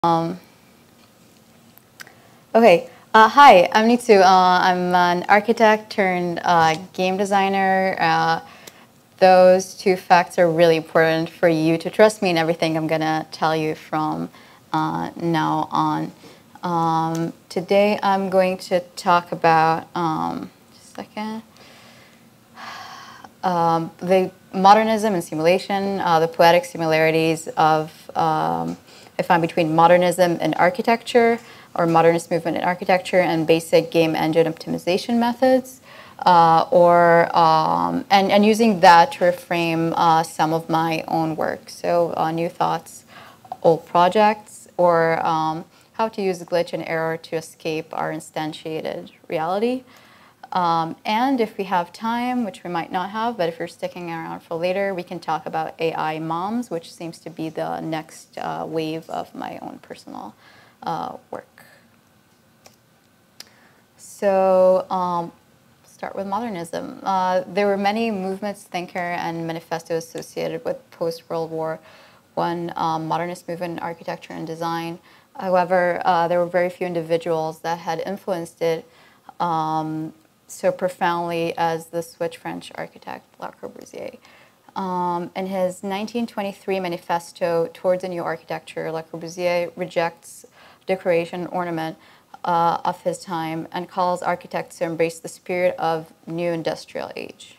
Um, okay, hi, I'm Nitzan. I'm an architect turned game designer. Those two facts are really important for you to trust me in everything I'm gonna tell you from now on. Today I'm going to talk about, just a second, the modernism and simulation, the poetic similarities of I find between modernism and architecture, or modernist movement in architecture, and basic game engine optimization methods, and using that to reframe some of my own work. So new thoughts, old projects, or how to use glitch and error to escape our instantiated reality. And if we have time, which we might not have, but if you're sticking around for later, we can talk about AI moms, which seems to be the next wave of my own personal work. So start with modernism. There were many movements, thinker, and manifestos associated with post-World War I modernist movement in architecture and design. However, there were very few individuals that had influenced it so profoundly as the Swiss French architect Le Corbusier. In his 1923 manifesto Towards a New Architecture, Le Corbusier rejects decoration and ornament of his time and calls architects to embrace the spirit of new industrial age.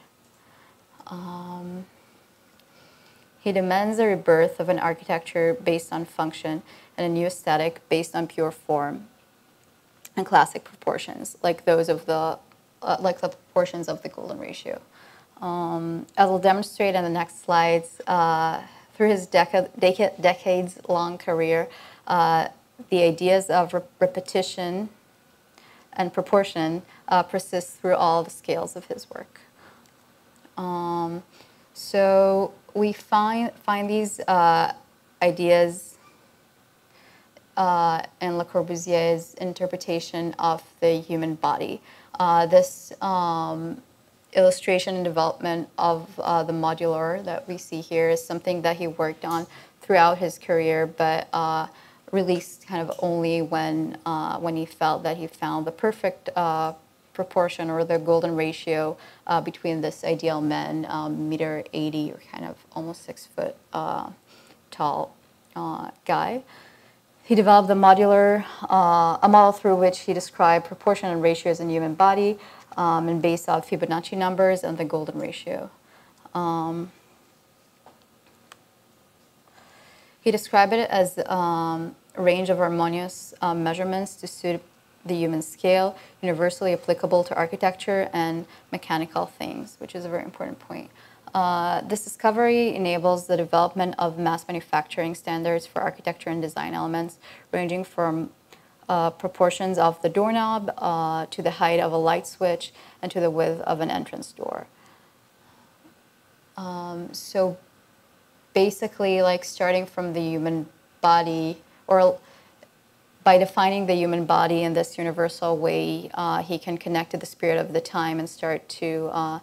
He demands a rebirth of an architecture based on function and a new aesthetic based on pure form and classic proportions, like those of the proportions of the golden ratio. As I'll demonstrate in the next slides, through his decades-long career, the ideas of repetition and proportion persist through all the scales of his work. So we find these ideas in Le Corbusier's interpretation of the human body. This illustration and development of the modular that we see here is something that he worked on throughout his career, but released kind of only when he felt that he found the perfect proportion or the golden ratio between this ideal man, meter 80 or kind of almost 6 foot tall guy. He developed the modular, a model through which he described proportion and ratios in the human body and based on Fibonacci numbers and the golden ratio. He described it as a range of harmonious measurements to suit the human scale, universally applicable to architecture and mechanical things, which is a very important point. This discovery enables the development of mass manufacturing standards for architecture and design elements, ranging from proportions of the doorknob to the height of a light switch and to the width of an entrance door. So basically, like starting from the human body, or by defining the human body in this universal way, he can connect to the spirit of the time and start to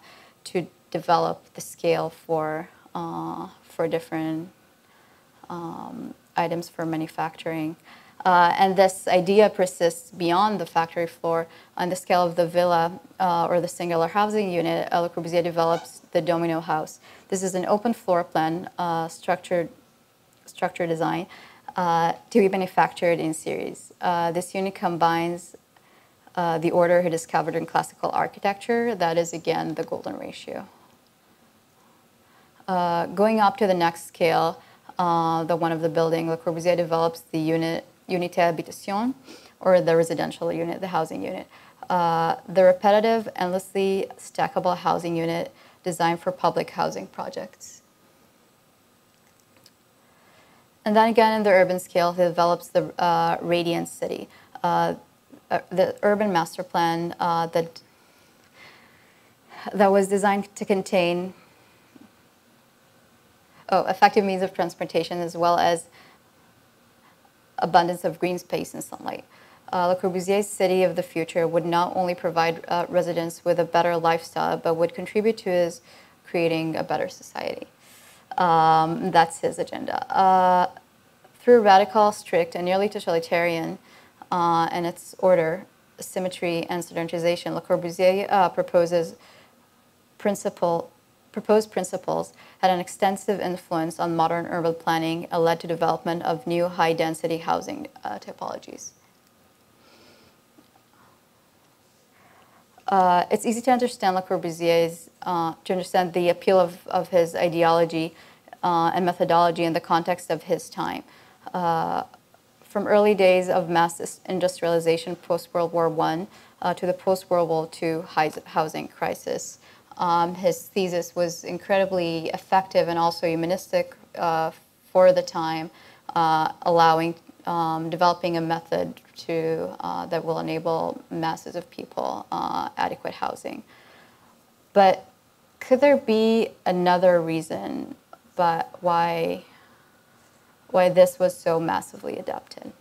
develop the scale for different items for manufacturing. And this idea persists beyond the factory floor. On the scale of the villa or the singular housing unit, Le Corbusier develops the domino house. This is an open floor plan structure design to be manufactured in series. This unit combines the order he discovered in classical architecture. That is, again, the golden ratio. Going up to the next scale, the one of the building, Le Corbusier develops the unité habitation, or the residential unit, the housing unit. The repetitive, endlessly stackable housing unit designed for public housing projects. And then again, in the urban scale, he develops the radiant city, the urban master plan that was designed to contain effective means of transportation as well as abundance of green space and sunlight. Le Corbusier's city of the future would not only provide residents with a better lifestyle, but would contribute to his creating a better society. That's his agenda. Through radical, strict, and nearly totalitarian in its order, symmetry, and standardization, Le Corbusier proposed principles had an extensive influence on modern urban planning and led to development of new high-density housing typologies. It's easy to understand Le Corbusier's, to understand the appeal of his ideology and methodology in the context of his time. From early days of mass industrialization post-World War I to the post-World War II housing crisis, his thesis was incredibly effective and also humanistic for the time, allowing developing a method that will enable masses of people adequate housing. But could there be another reason why this was so massively adopted?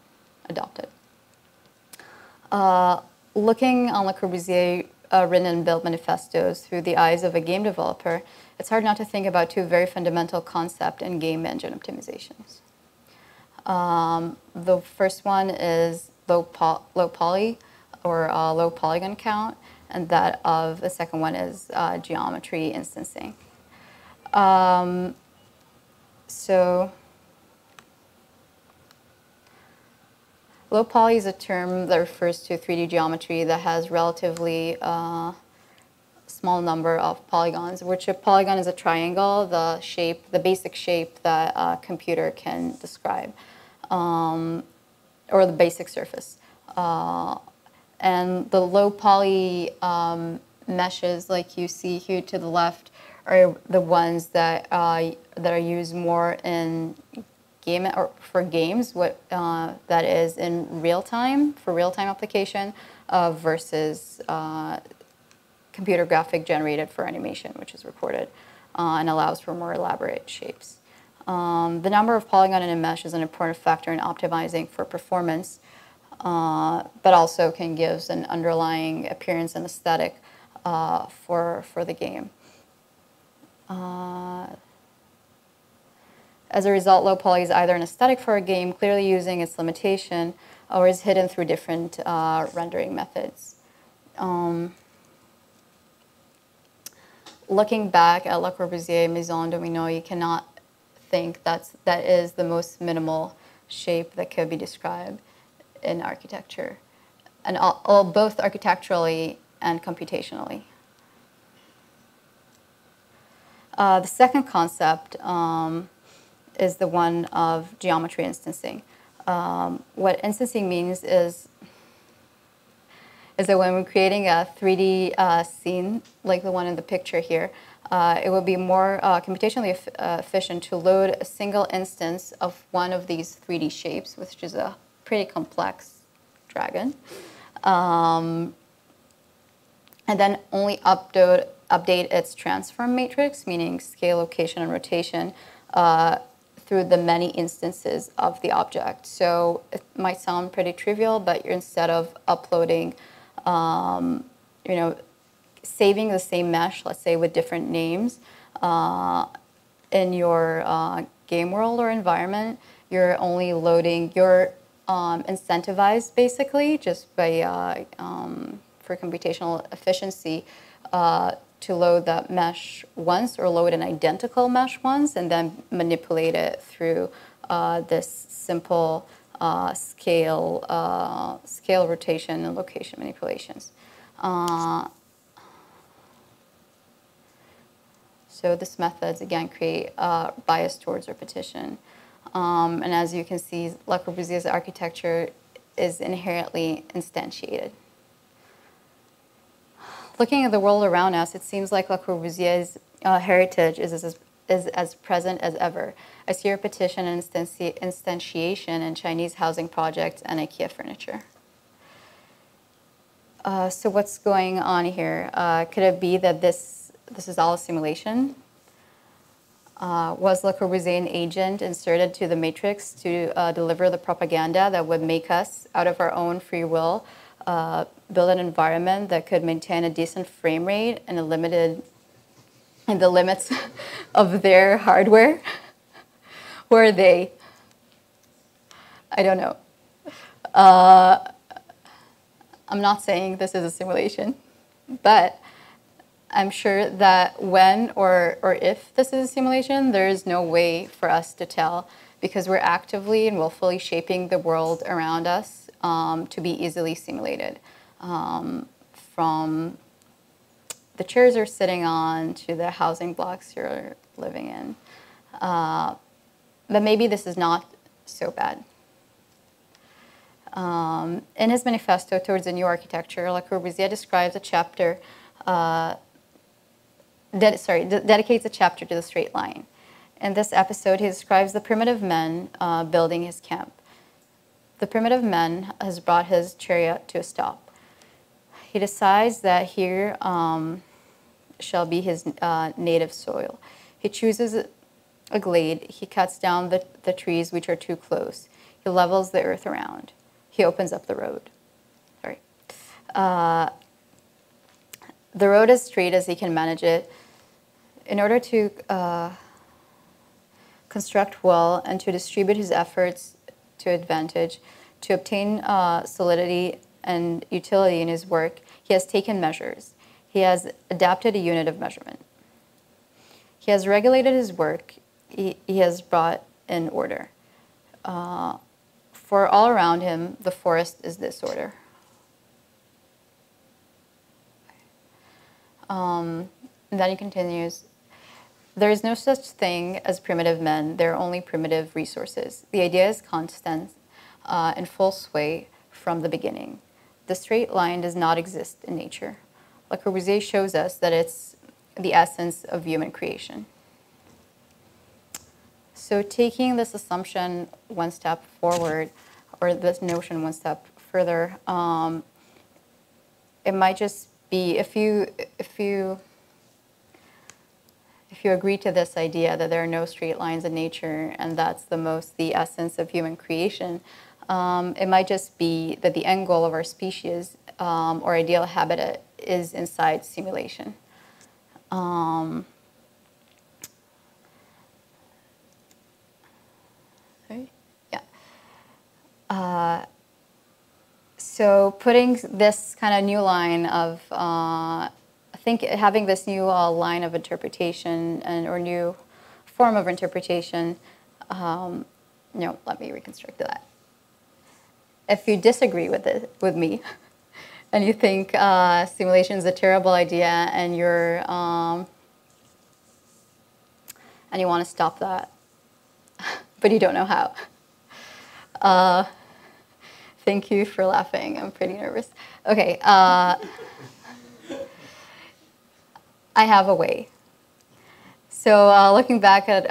Looking on Le Corbusier written and built manifestos through the eyes of a game developer, it's hard not to think about two very fundamental concepts in game engine optimizations. The first one is low poly or low polygon count, and that of the second one is geometry instancing. So low poly is a term that refers to 3D geometry that has relatively small number of polygons, which a polygon is a triangle, the basic shape that a computer can describe, or the basic surface. And the low poly meshes, like you see here to the left, are the ones that are used more in for games, that is in real time, for real time application, versus computer graphic generated for animation, which is recorded and allows for more elaborate shapes. The number of polygon in a mesh is an important factor in optimizing for performance, but also can give an underlying appearance and aesthetic for the game. As a result, low poly is either an aesthetic for a game, clearly using its limitation, or is hidden through different rendering methods. Looking back at Le Corbusier Maison Domino, you cannot think that is the most minimal shape that could be described in architecture, and both architecturally and computationally. The second concept is the one of geometry instancing. What instancing means is that when we're creating a 3D scene, like the one in the picture here, it would be more computationally efficient to load a single instance of one of these 3D shapes, which is a pretty complex dragon, and then only update its transform matrix, meaning scale, location, and rotation, through the many instances of the object. So it might sound pretty trivial, but instead of uploading, saving the same mesh, let's say with different names, in your game world or environment, you're only loading, you're incentivized basically just by, for computational efficiency, to load that mesh once or load an identical mesh once and then manipulate it through this simple scale rotation and location manipulations. So this methods again create bias towards repetition. And as you can see, Le Corbusier's architecture is inherently instantiated. Looking at the world around us, it seems like Le Corbusier's heritage is as present as ever. I see repetition and instantiation in Chinese housing projects and IKEA furniture. So what's going on here? Could it be that this is all a simulation? Was Le Corbusier an agent inserted to the matrix to deliver the propaganda that would make us, out of our own free will, build an environment that could maintain a decent frame rate and in the limits of their hardware? Were they? I don't know. I'm not saying this is a simulation, but I'm sure that when or if this is a simulation, there is no way for us to tell because we're actively and willfully shaping the world around us to be easily simulated. From the chairs you're sitting on to the housing blocks you're living in. But maybe this is not so bad. In his manifesto towards a new architecture, Le Corbusier describes a chapter, dedicates a chapter to the straight line. In this episode, he describes the primitive men building his camp. The primitive man has brought his chariot to a stop. He decides that here shall be his native soil. He chooses a glade. He cuts down the trees which are too close. He levels the earth around. He opens up the road. Sorry. The road as straight as he can manage it. In order to construct well and to distribute his efforts to advantage, to obtain solidity and utility in his work, he has taken measures. He has adapted a unit of measurement. He has regulated his work. He has brought in order. For all around him, the forest is disorder. Then he continues, there is no such thing as primitive men. There are only primitive resources. The idea is constant, in full sway from the beginning. The straight line does not exist in nature. Le Corbusier shows us that it's the essence of human creation. So taking this assumption one step forward, or this notion one step further, it might just be if you agree to this idea that there are no straight lines in nature and that's the essence of human creation, it might just be that the end goal of our species or ideal habitat is inside simulation. Sorry? Yeah. So putting this kind of new line of, I think having this new line of interpretation or new form of interpretation, let me reconstruct that. If you disagree with me, and you think simulation is a terrible idea, and and you want to stop that, but you don't know how. Thank you for laughing. I'm pretty nervous. Okay. I have a way. So looking back at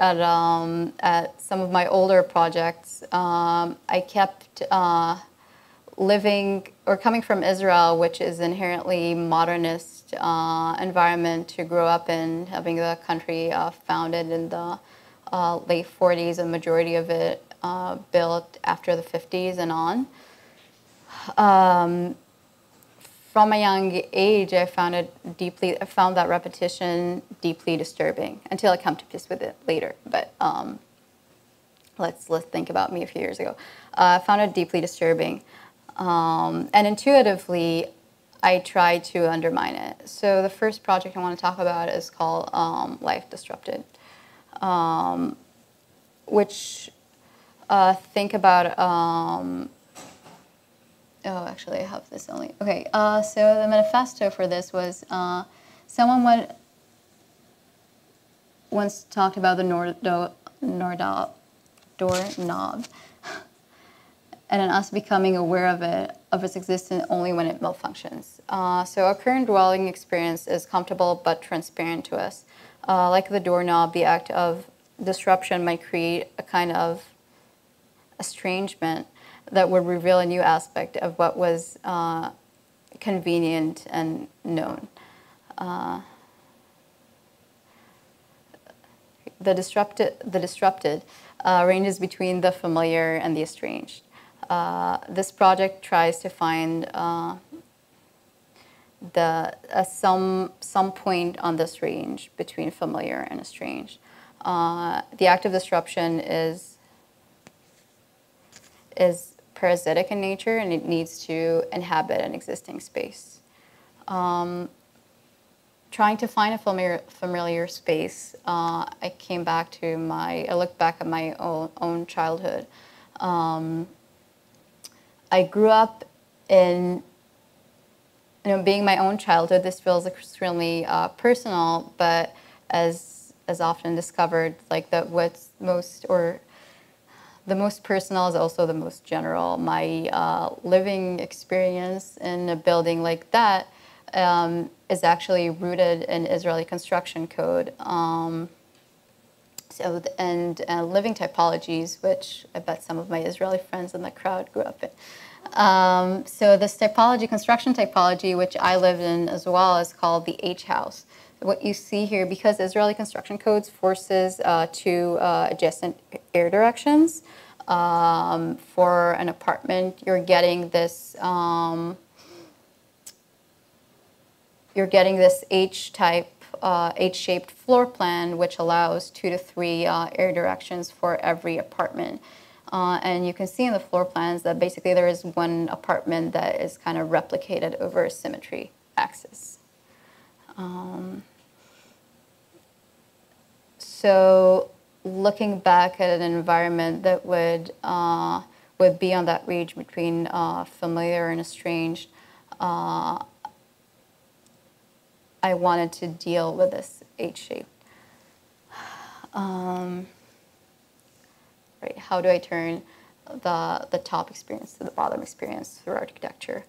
some of my older projects, I kept living or coming from Israel, which is inherently modernist environment to grow up in, having the country founded in the late 40s, and majority of it built after the 50s and on. From a young age, I found that repetition deeply disturbing until I come to peace with it later. But let's think about me a few years ago. I found it deeply disturbing, and intuitively, I tried to undermine it. So the first project I want to talk about is called Life Disrupted, which think about. Oh, actually, I have this only. Okay, so the manifesto for this was someone once talked about the doorknob, and then us becoming aware of its existence only when it malfunctions. So our current dwelling experience is comfortable but transparent to us. Like the doorknob, the act of disruption might create a kind of estrangement that would reveal a new aspect of what was convenient and known. The disrupted ranges between the familiar and the estranged. This project tries to find some point on this range between familiar and estranged. The act of disruption is is parasitic in nature and it needs to inhabit an existing space. Trying to find a familiar space, I looked back at my own childhood. I grew up in, being my own childhood, this feels extremely personal, but as often discovered, like the most personal is also the most general. My living experience in a building like that is actually rooted in Israeli construction code. And living typologies, which I bet some of my Israeli friends in the crowd grew up in. So this construction typology, which I lived in as well, is called the H house. What you see here, because Israeli construction codes forces two adjacent air directions for an apartment, you're getting this H-shaped floor plan, which allows 2 to 3 air directions for every apartment. And you can see in the floor plans that basically there is one apartment that is kind of replicated over a symmetry axis. So looking back at an environment that would be on that range between familiar and estranged, I wanted to deal with this H shape. Right, how do I turn the top experience to the bottom experience through architecture?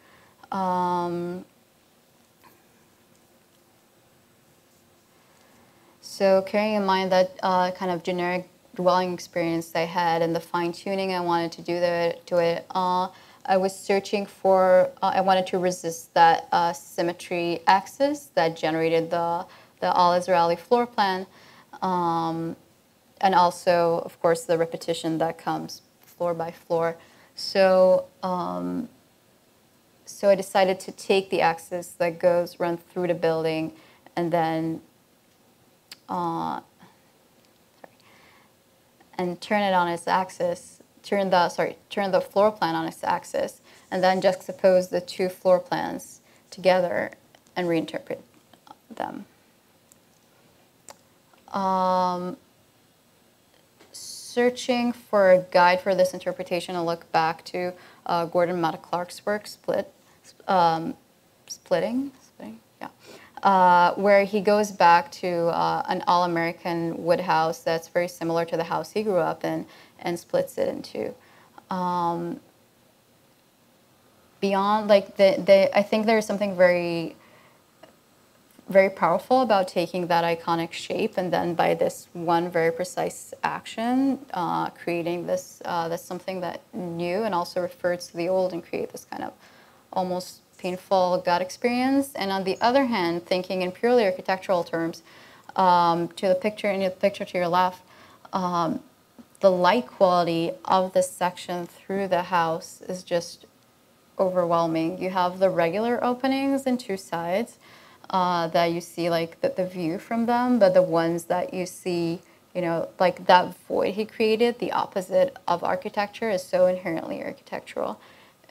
So carrying in mind that kind of generic dwelling experience I had and the fine tuning I wanted to do to it, I was searching for, I wanted to resist that symmetry axis that generated the all-Israeli floor plan, and also, of course, the repetition that comes floor by floor. So, so I decided to take the axis that run through the building, and then and turn it on its axis. Turn the floor plan on its axis, and then juxtapose the two floor plans together and reinterpret them. Searching for a guide for this interpretation, I look back to Gordon Matta Clark's work, Splitting, where he goes back to an all-American wood house that's very similar to the house he grew up in, and splits it in two. Beyond, like, I think there's something very, very powerful about taking that iconic shape and then by this one very precise action, creating this something that new and also refers to the old and create this kind of almost painful gut experience. And on the other hand, thinking in purely architectural terms, to the picture to your left, the light quality of this section through the house is just overwhelming. You have the regular openings in two sides that you see like the view from them, but the ones that you see, like that void he created, the opposite of architecture, is so inherently architectural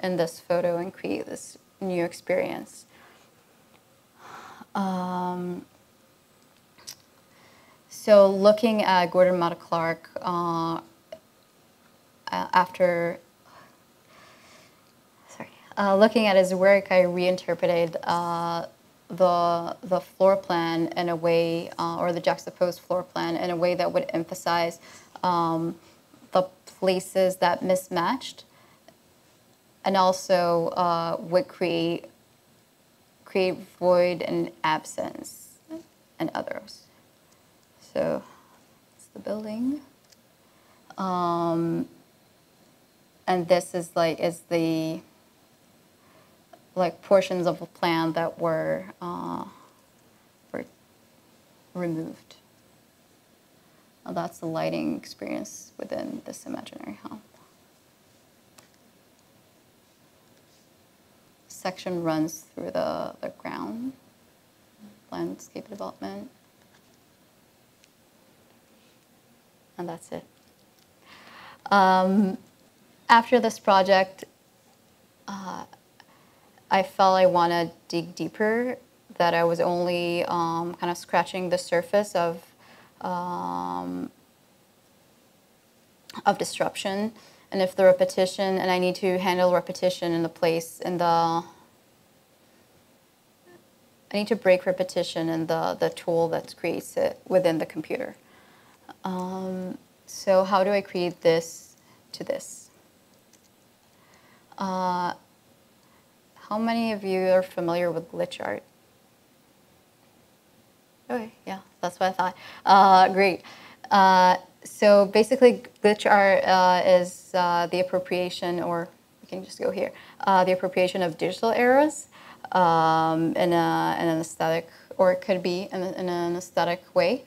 in this photo and create this new experience. So looking at Gordon Matta Clark, looking at his work, I reinterpreted the floor plan in a way, or the juxtaposed floor plan in a way that would emphasize the places that mismatched, and also would create void and absence and others. So it's the building, and this is the portions of a plan that were removed. Now that's the lighting experience within this imaginary home. Section runs through the ground, landscape development, and that's it. after this project, I felt I want to dig deeper, that I was only kind of scratching the surface of disruption, and if the repetition, and I need to handle repetition in the place, in the, I need to break repetition in the tool that creates it within the computer. So how do I create this to this? How many of you are familiar with glitch art? Okay, yeah, that's what I thought. Great. So basically, glitch art is the appropriation, or we can just go here, the appropriation of digital eras in an aesthetic, or it could be in an aesthetic way,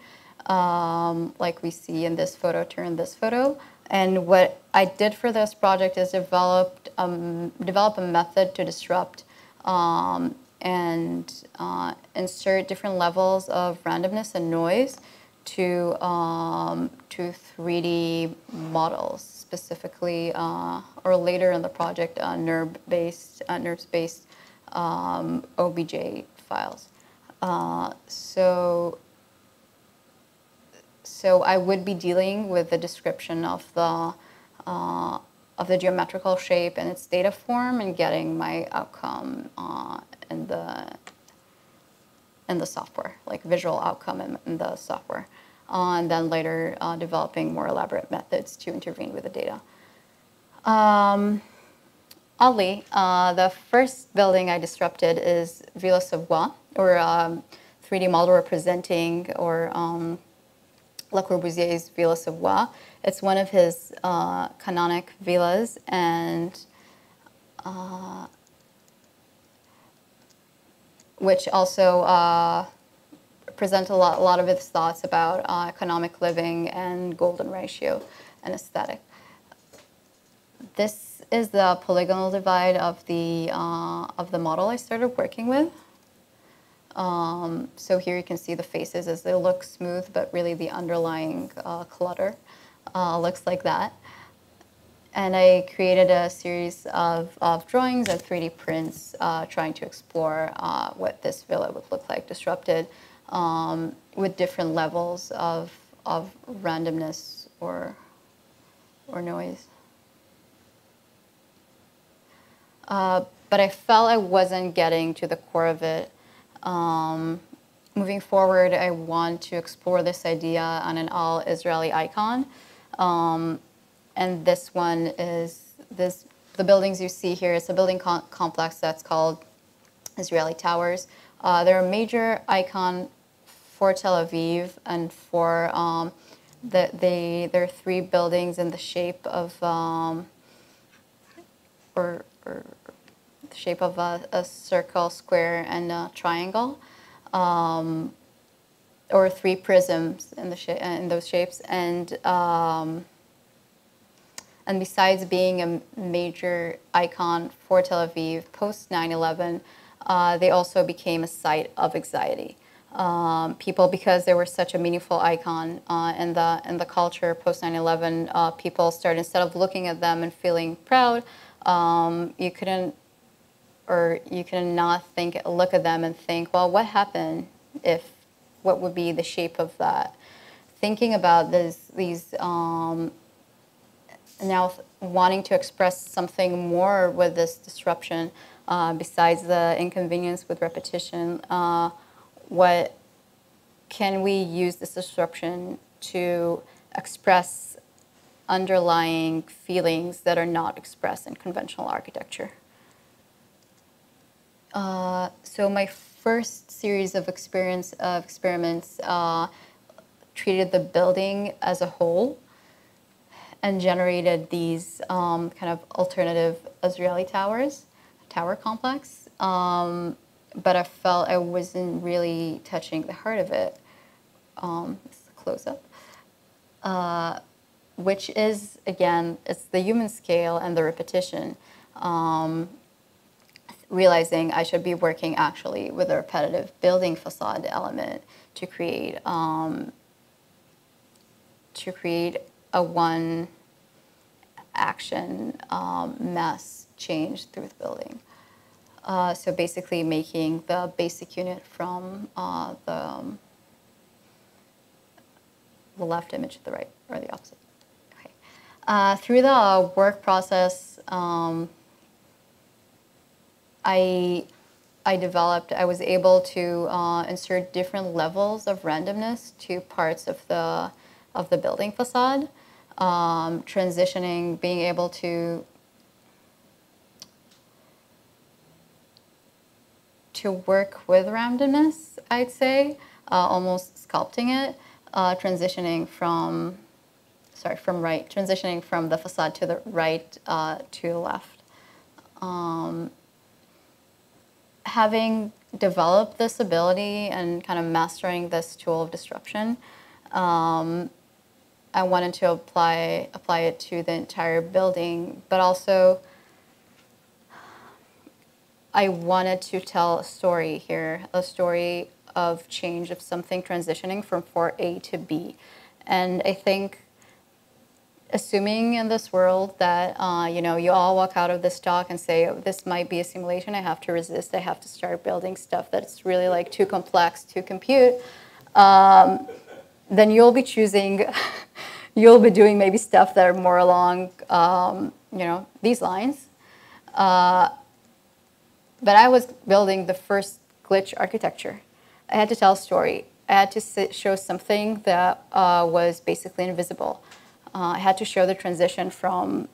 like we see in this photo, turn this photo. And what I did for this project is develop a method to disrupt and insert different levels of randomness and noise to 3D models, specifically, or later in the project, NURB-based OBJ files. So I would be dealing with the description of the geometrical shape and its data form, and getting my outcome in the software, like visual outcome in the software, and then later developing more elaborate methods to intervene with the data. Oddly, the first building I disrupted is Villa Savoie, or 3D model representing, or Le Corbusier's Villa Savoie. It's one of his canonic villas, and which also present a lot of his thoughts about economic living and golden ratio and aesthetic. This is the polygonal divide of the model I started working with. So here you can see the faces as they look smooth, but really the underlying clutter looks like that. And I created a series of drawings and 3D prints trying to explore what this villa would look like disrupted with different levels of randomness or noise. But I felt I wasn't getting to the core of it. Moving forward, I want to explore this idea on an all-Israeli icon. And this one is the buildings you see here. It's a building complex that's called Israeli Towers. They're a major icon for Tel Aviv, and for there are 3 buildings in the shape of or the shape of a circle, square, and a triangle, or 3 prisms in those shapes, and besides being a major icon for Tel Aviv post 9/11, they also became a site of anxiety. People, because they were such a meaningful icon in the culture post 9/11, people started, instead of looking at them and feeling proud, you couldn't not look at them and think, well, what happened if, what would be the shape of that? Thinking about these now wanting to express something more with this disruption, besides the inconvenience with repetition, what can we use this disruption to express underlying feelings that are not expressed in conventional architecture? So my first series of experiments treated the building as a whole and generated these kind of alternative Israeli tower complex. But I felt I wasn't really touching the heart of it. This is a close-up. Which is, again, it's the human scale and the repetition. Realizing I should be working actually with a repetitive building facade element to create a one action mass change through the building. So basically making the basic unit from the left image to the right, or the opposite. Okay. Through the work process, I was able to insert different levels of randomness to parts of the building facade, transitioning, being able to work with randomness, I'd say, almost sculpting it, transitioning from the facade to the right to the left. Having developed this ability and kind of mastering this tool of disruption, I wanted to apply it to the entire building, but also I wanted to tell a story here, a story of change, of something transitioning from 4A to B. And I think, assuming in this world that, you all walk out of this talk and say, oh, this might be a simulation, I have to resist, I have to start building stuff that's really like too complex to compute, then you'll be choosing, you'll be doing maybe stuff that are more along, these lines. But I was building the first glitch architecture. I had to tell a story. I had to show something that was basically invisible. I had to show the transition from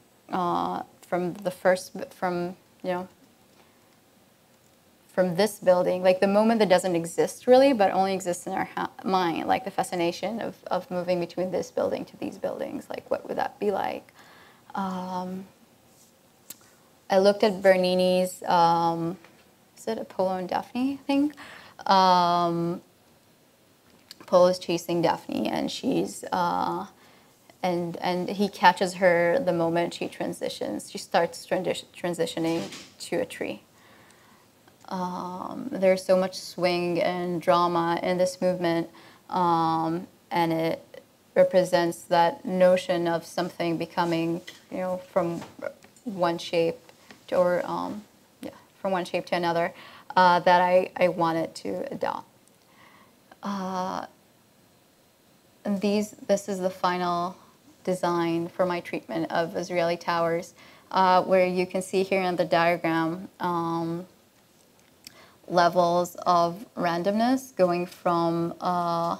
this building, like the moment that doesn't exist really, but only exists in our mind, like the fascination of moving between this building to these buildings. Like, what would that be like? I looked at Bernini's, is it Apollo and Daphne, I think? Apollo's chasing Daphne, and she's, and he catches her the moment she transitions. She starts transitioning to a tree. There's so much swing and drama in this movement, and it represents that notion of something becoming, from one shape to, from one shape to another, that I wanted to adopt. And this is the final design for my treatment of Israeli towers, where you can see here in the diagram levels of randomness going from low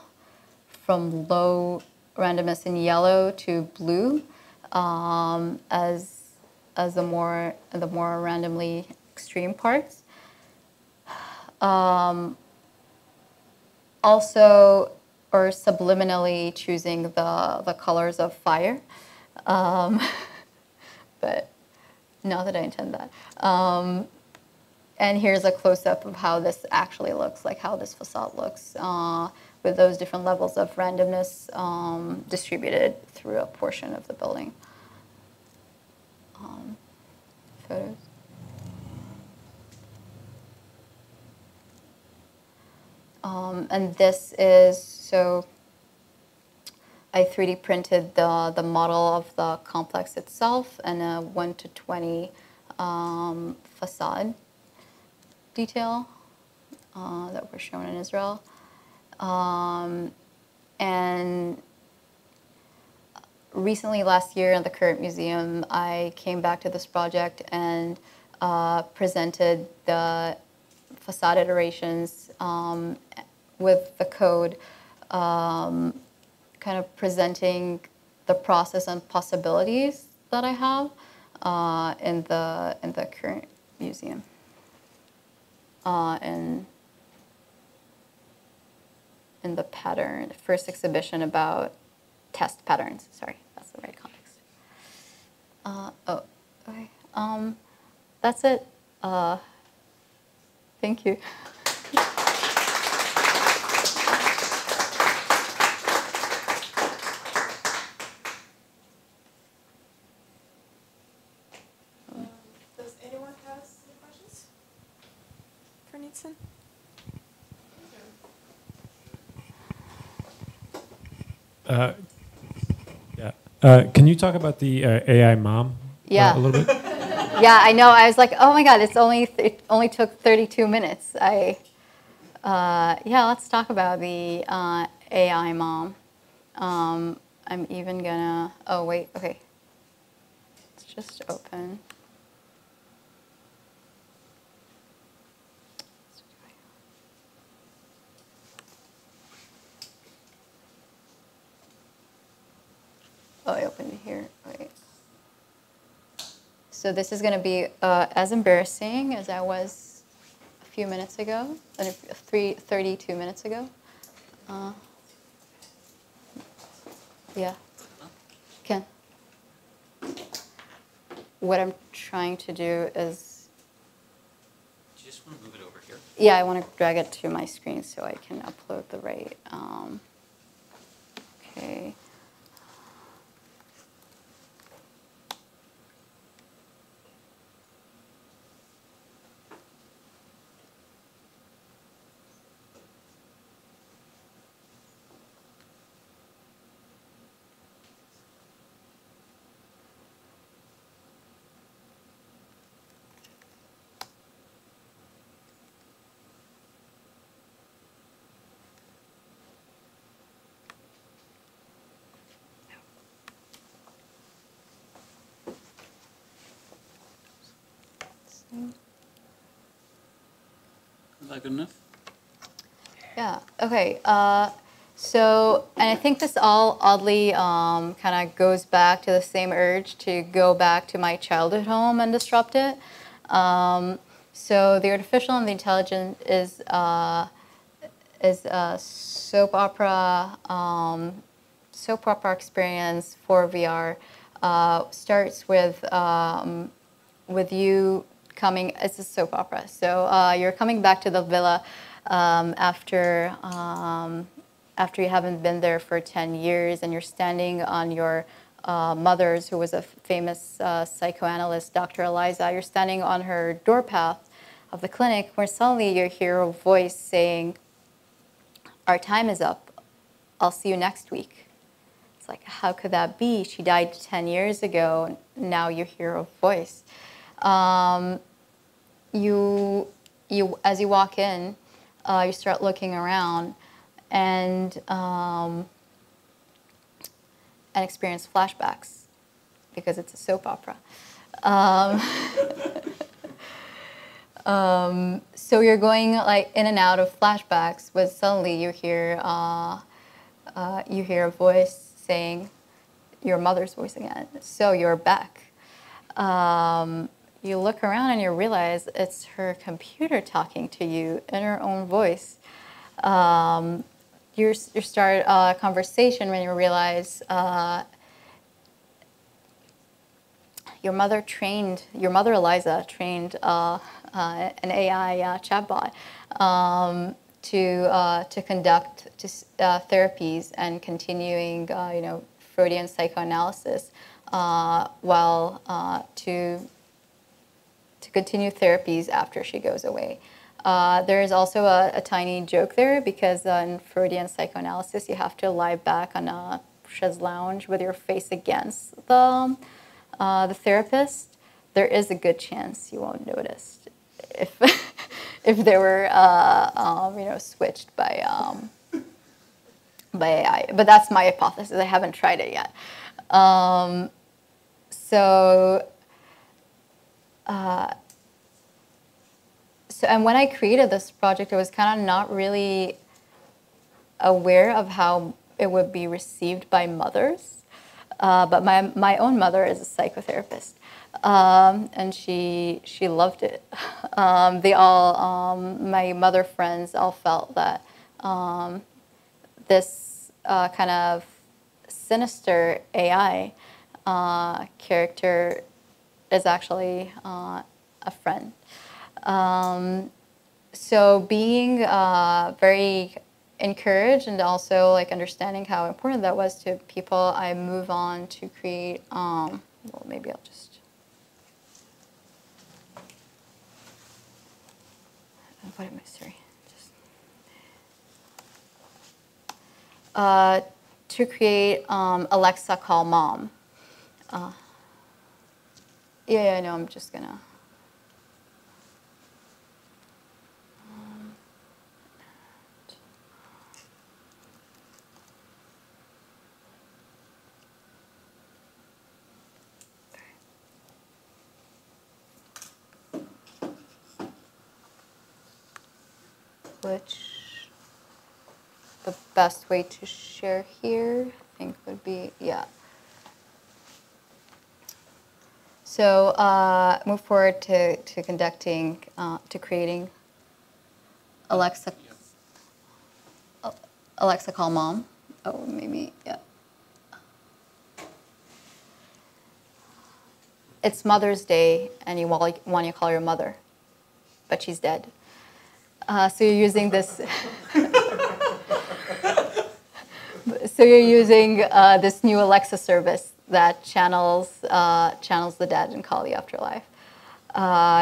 randomness in yellow to blue, as the more randomly extreme parts. Also, or subliminally choosing the colors of fire, but not that I intend that. And here's a close-up of how this actually looks, like how this facade looks, with those different levels of randomness distributed through a portion of the building. Photos. And this is, so I 3D printed the model of the complex itself and a 1 to 20 facade detail that were shown in Israel. And recently, last year in the current museum, I came back to this project and presented the facade iterations with the code, kind of presenting the process and possibilities that I have in the current museum. In the pattern, the first exhibition about test patterns. Sorry, that's the right context. Okay. That's it. Thank you. Does anyone have any questions for Nitzan? Yeah. Can you talk about the AI mom Yeah. a little bit? Yeah, I know. I was like, oh my God, it only took 32 minutes. Yeah, let's talk about the AI mom. I'm even gonna, oh wait, okay. Let's just open. Oh, I opened it here, wait. So this is gonna be as embarrassing as I was a few minutes ago, 32 minutes ago. Yeah, Ken. What I'm trying to do is, Do you just want to move it over here? yeah, I want to drag it to my screen so I can upload the right, okay. Is that good enough? Yeah, okay. And I think this all oddly kind of goes back to the same urge to go back to my childhood home and disrupt it. So the artificial and the intelligent is a soap opera experience for VR. Starts with you coming. It's a soap opera, so you're coming back to the villa after you haven't been there for 10 years, and you're standing on your mother's, who was a famous psychoanalyst, Dr. Eliza. You're standing on her door path of the clinic, where suddenly you hear a voice saying, "Our time is up. I'll see you next week." It's like, how could that be? She died 10 years ago. And now you hear a voice. As you walk in, you start looking around and experience flashbacks because it's a soap opera. So you're going like in and out of flashbacks, but suddenly you hear a voice saying, your mother's voice again. So you're back. You look around and you realize it's her computer talking to you in her own voice. You start a conversation when you realize your mother Eliza trained an AI chatbot to conduct therapies and continuing Freudian psychoanalysis while to continue therapies after she goes away. There is also a tiny joke there because in Freudian psychoanalysis you have to lie back on a chaise lounge with your face against the therapist. There is a good chance you won't notice if if they were switched by AI. But that's my hypothesis. I haven't tried it yet. And when I created this project, I was kind of not really aware of how it would be received by mothers. But my own mother is a psychotherapist, and she loved it. My mother friends all felt that this kind of sinister AI character is actually a friend. So being very encouraged and also like understanding how important that was to people, I move on to create, well, maybe I'll just, what am I, sorry, to create Alexa Call Mom. Yeah, no, I'm just gonna. Which the best way to share here, I think, would be, yeah. So move forward to conducting, to creating Alexa. Alexa, call mom. Oh, maybe, yeah. It's Mother's Day, and you want to call your mother, but she's dead. So you're using this. So you're using this new Alexa service that channels the dead and call the afterlife.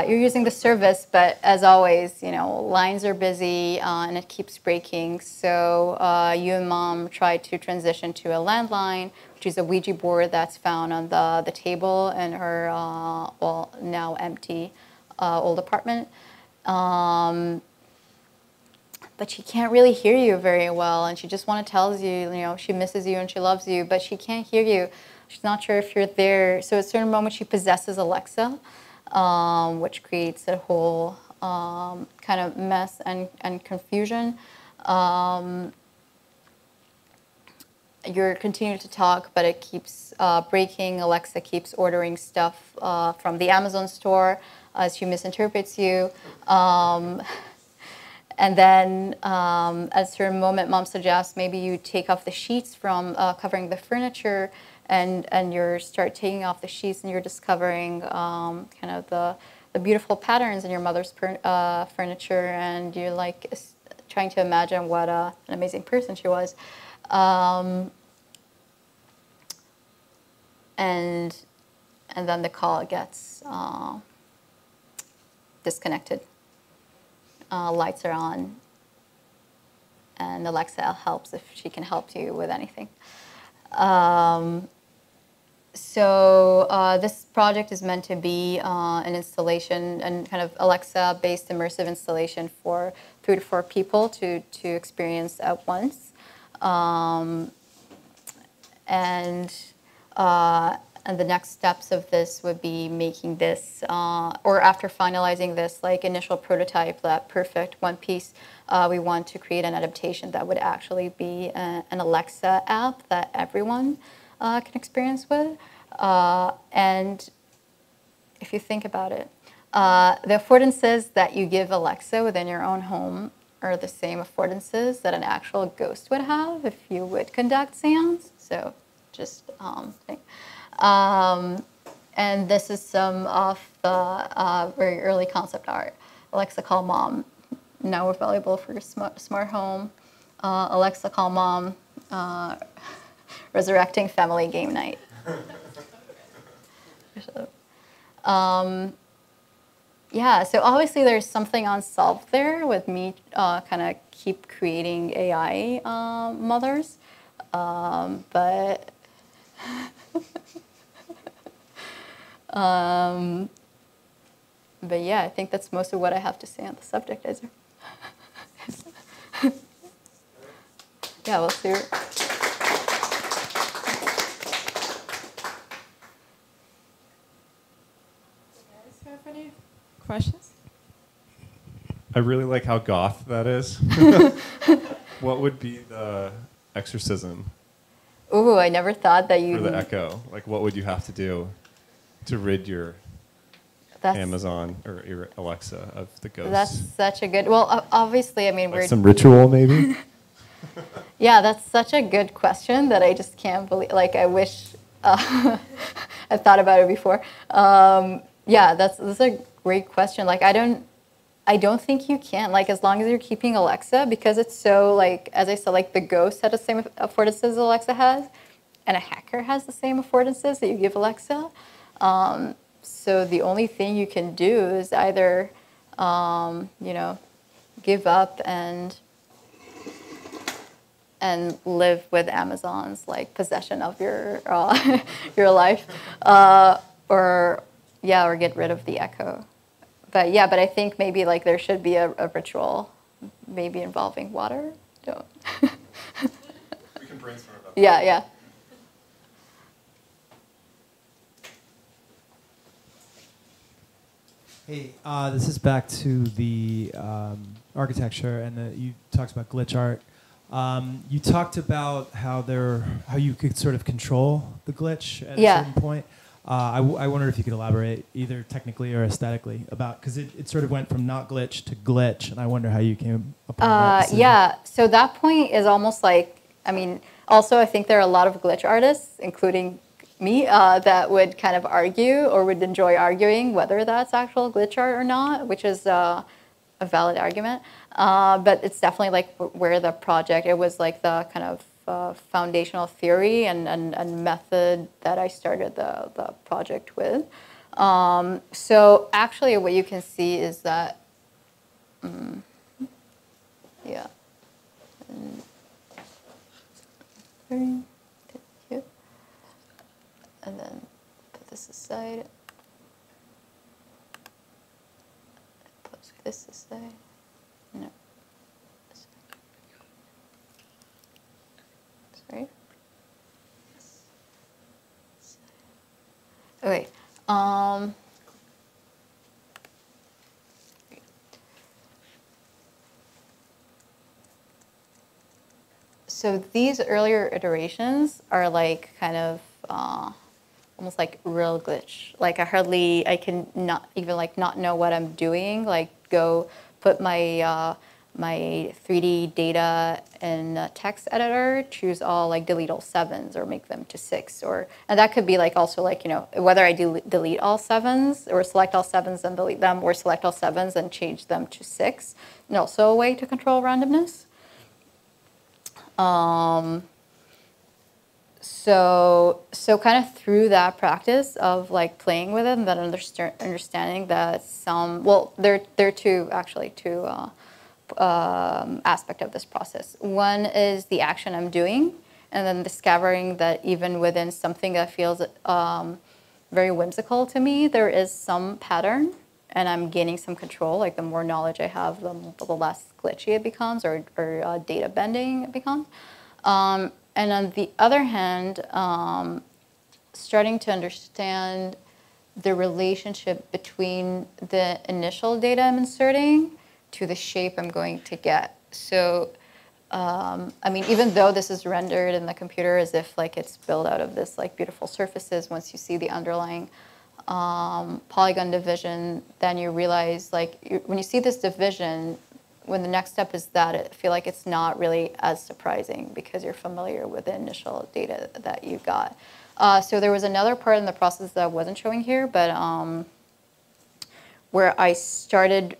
You're using the service, but as always, lines are busy and it keeps breaking. So you and mom try to transition to a landline, which is a Ouija board that's found on the table in her now empty old apartment. But she can't really hear you very well, and she just tells you, she misses you and she loves you, but she can't hear you. She's not sure if you're there. So at a certain moment, she possesses Alexa, which creates a whole kind of mess and confusion. You're continuing to talk, but it keeps breaking. Alexa keeps ordering stuff from the Amazon store as she misinterprets you. And then at a certain moment, mom suggests maybe you take off the sheets from covering the furniture, and you start taking off the sheets, and you're discovering kind of the beautiful patterns in your mother's furniture, and you're like trying to imagine what an amazing person she was. And then the call gets disconnected. Lights are on, and Alexa helps if she can help you with anything. So this project is meant to be an installation and kind of Alexa-based immersive installation for 3 to 4 people to experience at once. And the next steps of this would be making this, or after finalizing this initial prototype, that perfect one piece, we want to create an adaptation that would actually be an Alexa app that everyone can experience with. And if you think about it, the affordances that you give Alexa within your own home are the same affordances that an actual ghost would have if you would conduct seance. So just think. And this is some of the very early concept art. Alexa, call mom. Now available for your smart home. Alexa, call mom. Resurrecting family game night. Yeah, so obviously there's something unsolved there with me kind of keep creating AI mothers. But yeah, I think that's most of what I have to say on the subject, Ezra. Yeah, we'll see. Do you guys have any questions? I really like how goth that is. What would be the exorcism? Ooh, I never thought that you... For the Echo. Like, what would you have to do to rid your Amazon or your Alexa of the ghosts? That's such a good... Well, obviously, I mean, like some ritual, maybe? Yeah, that's such a good question that I just can't believe... Like, I wish I thought about it before. Yeah, that's a great question. Like, I don't think you can. Like, as long as you're keeping Alexa, because it's so, like, as I said, like, the ghost had the same affordances Alexa has, and a hacker has the same affordances that you give Alexa. So the only thing you can do is either, give up and and live with Amazon's like possession of your your life, or get rid of the echo. But yeah, but I think maybe like there should be a ritual, maybe involving water. Don't. We can brainstorm about that. Yeah, yeah. Hey, this is back to the architecture, and you talked about glitch art. You talked about how you could sort of control the glitch at a certain point. I wondered if you could elaborate, either technically or aesthetically, about, because it sort of went from not glitch to glitch, and I wonder how you came upon that decision. Yeah, so that point is almost like, I mean, also I think there are a lot of glitch artists, including me, that would kind of argue or would enjoy arguing whether that's actual glitch art or not, which is a valid argument. But it's definitely like where the project, it was like the kind of foundational theory and method that I started the project with. So actually what you can see is that, yeah. Very cute. And then put this aside. Put this aside. No. Sorry. Okay. So these earlier iterations are like kind of almost like real glitch. Like I can not even like not know what I'm doing. Like go put my my 3D data in a text editor, choose all, like delete all 7s or make them to 6, and that could be like also like, you know, whether I delete all 7s or select all 7s and delete them, or select all 7s and change them to 6, and also a way to control randomness. So kind of through that practice of like playing with it and then understanding that there are two aspect of this process. One is the action I'm doing, and then discovering that even within something that feels very whimsical to me, there is some pattern, and I'm gaining some control. Like the more knowledge I have, the less glitchy it becomes, or data bending it becomes. And on the other hand, starting to understand the relationship between the initial data I'm inserting to the shape I'm going to get. So, I mean, even though this is rendered in the computer as if like it's built out of this like beautiful surfaces, once you see the underlying polygon division, then you realize like when you see this division, when the next step is that, I feel like it's not really as surprising because you're familiar with the initial data that you got. So there was another part in the process that I wasn't showing here, but where I started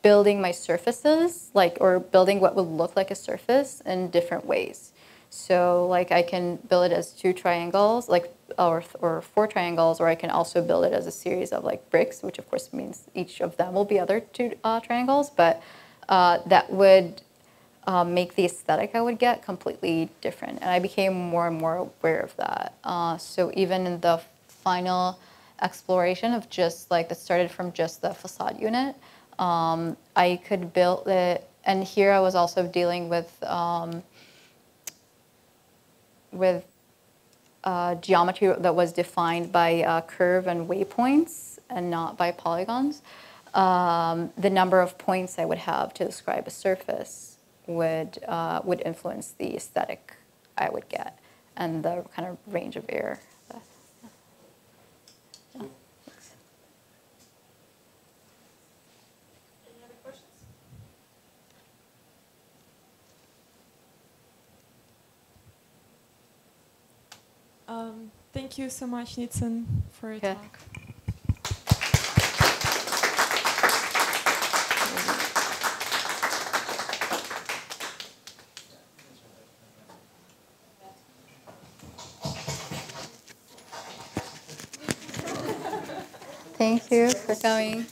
building my surfaces, or building what would look like a surface in different ways. So like I can build it as 2 triangles, or 4 triangles, or I can also build it as a series of like bricks, which of course means each of them will be other 2 triangles, but that would make the aesthetic I would get completely different. And I became more and more aware of that. So even in the final exploration of just like, that started from just the facade unit, I could build it, and here I was also dealing with geometry that was defined by curve and waypoints and not by polygons. The number of points I would have to describe a surface would influence the aesthetic I would get and the kind of range of error. Yeah. Any other questions? Thank you so much, Nitzan, for your talk. Thank you for coming.